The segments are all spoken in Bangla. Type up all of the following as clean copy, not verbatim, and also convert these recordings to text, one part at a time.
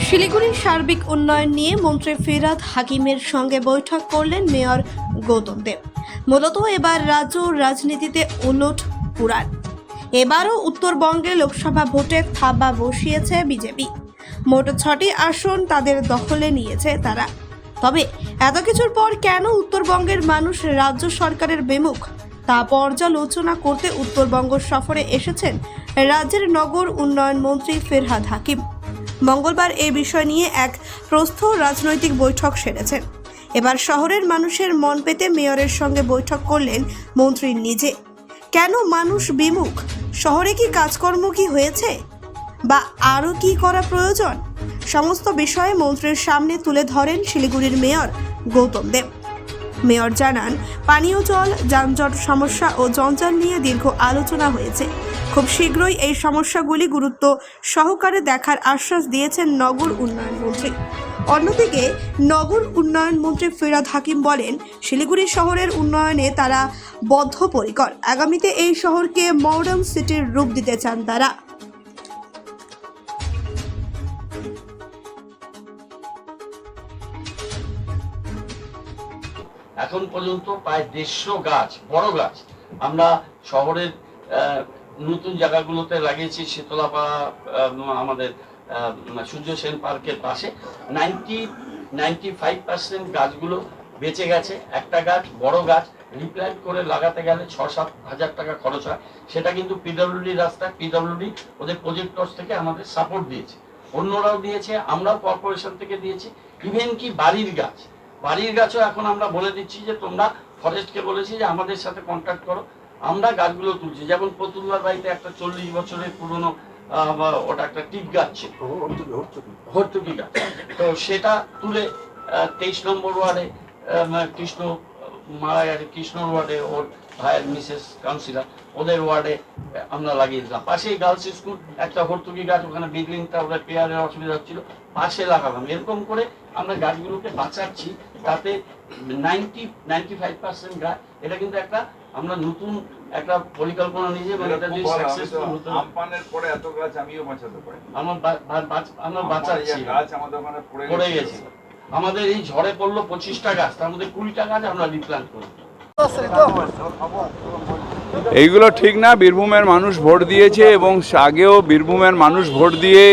শিলিগুড়ির সার্বিক উন্নয়ন নিয়ে মন্ত্রী ফিরহাদ হাকিমের সঙ্গে বৈঠক করলেন মেয়র গৌতম দেব। মূলত এবার রাজ্য রাজনীতিতে উলট পুরাণ। এবারও উত্তরবঙ্গে লোকসভা ভোটে থাবা বসিয়েছে বিজেপি। মোট 6টি আসন তাদের দখলে নিয়েছে তারা। তবে এত কিছুর পর কেন উত্তরবঙ্গের মানুষ রাজ্য সরকারের বিমুখ তা পর্যালোচনা করতে উত্তরবঙ্গ সফরে এসেছেন রাজ্যের নগর উন্নয়ন মন্ত্রী ফিরহাদ হাকিম। মঙ্গলবার এই বিষয় নিয়ে এক প্রস্থ রাজনৈতিক বৈঠক সেরেছেন। এবার শহরের মানুষের মন পেতে মেয়রের সঙ্গে বৈঠক করলেন মন্ত্রী নিজে। কেন মানুষ বিমুখ? শহরে কি কাজকর্ম কি হয়েছে বা আরও কি করা প্রয়োজন? সমস্ত বিষয়ে মন্ত্রীর সামনে তুলে ধরেন শিলিগুড়ির মেয়র গৌতম দেব। মেয়র জানান, পানীয় জল, যানজট সমস্যা ও জঞ্জাল নিয়ে দীর্ঘ আলোচনা হয়েছে। খুব শীঘ্রই এই সমস্যাগুলি গুরুত্ব সহকারে দেখার আশ্বাস দিয়েছেন নগর উন্নয়ন মন্ত্রী। অন্যদিকে নগর উন্নয়ন মন্ত্রী ফিরহাদ হাকিম বলেন, শিলিগুড়ি শহরের উন্নয়নে তারা বদ্ধপরিকর। আগামীতে এই শহরকে মডার্ন সিটির রূপ দিতে চান তারা। এখন পর্যন্ত প্রায় 150 গাছ, বড় গাছ আমরা শহরের নতুন জায়গাগুলোতে লাগিয়েছি। শীতলাপাড়া, আমাদের সূর্য সেন পার্কের পাশে 95% গাছগুলো বেঁচে গেছে। একটা গাছ, বড় গাছ রিপ্ল্যান্ট করে লাগাতে গেলে 6-7 হাজার টাকা খরচ হয়। সেটা কিন্তু পিডব্লিউডি রাস্তায়, পিডব্লিউডি ওদের প্রজেক্টস থেকে আমাদের সাপোর্ট দিয়েছে, অন্যরাও দিয়েছে, আমরাও কর্পোরেশন থেকে দিয়েছি। ইভেন কি বাড়ির গাছও এখন আমরা বলে দিচ্ছি যে তোমরা ফরেস্টকে বলেছি যে আমাদের সাথে কন্ট্যাক্ট করো, আমরা গাছগুলো তুলছি। যেমন পতুলবার বাড়িতে একটা 40 বছরের পুরনো ওটা একটা টিক গাছ ছিল, হর্তুকি গাছ, তো সেটা তুলে 23 নম্বর ওয়ার্ডে কৃষ্ণ মারা গেছে, কৃষ্ণর ওয়ার্ডে ওর ভাইয়ের মিসেস কাউন্সিলর, ওদের ওয়ার্ডে আমরা লাগিয়ে দিলাম। পাশেই গার্লস স্কুল, একটা হর্তুকি গাছ, ওখানে বিল্ডিংটা ওদের পেয়ারের অসুবিধা হচ্ছিল, পাশে লাগালাম। এরকম করে আমরা গাছগুলোকে বাঁচাচ্ছি, তাতে 95% গাছ। এটা কিন্তু একটা আমরা নতুন একটা পরিকল্পনা নিয়ে, এবং এটা যদি সাকসেসফুল হতো, আমপানের পরে এত গাছ আমিও বাঁচাতে পারি। আমরা বাঁচাচ্ছি, গাছ আমাদের ওখানে পড়ে গেছে। আমাদের এই ঝড়ে পড়লো 25টা গাছ, তার মধ্যে 20টা গাছ আমরা রিপ্ল্যান্ট করি। এইগুলো ঠিক না। বীরভূমের মানুষ ভোট দিয়েছে এবং আগেও বীরভূমের মানুষ ভোট দিয়ে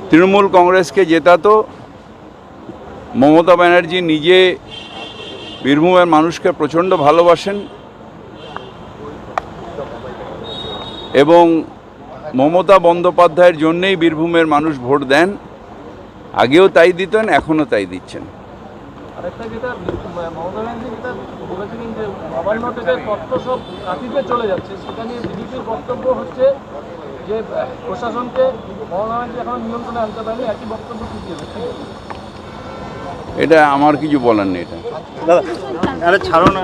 তৃণমূল কংগ্রেসকে জেতাতো। মমতা ব্যানার্জি নিজে বীরভূমের মানুষকে প্রচণ্ড ভালোবাসেন এবং মমতা বন্দ্যোপাধ্যায়ের জন্যেই বীরভূমের মানুষ ভোট দেন। আগেও তাই দিতেন, এখনও তাই দিচ্ছেন। আরেকটা যেটা মমতা ব্যানার্জি যেটা বলেছিলেন যে নবান্ন থেকে তথ্য সব কাটিতে চলে যাচ্ছে, সেটা নিয়ে বিজেপির বক্তব্য হচ্ছে যে প্রশাসনকে মমতা ব্যানার্জি এখন নিয়ন্ত্রণে আনতে পারেনি। একই বক্তব্য কি দেবে? এটা আমার কিছু বলার নেই। এটা দাদা ছাড়ো না।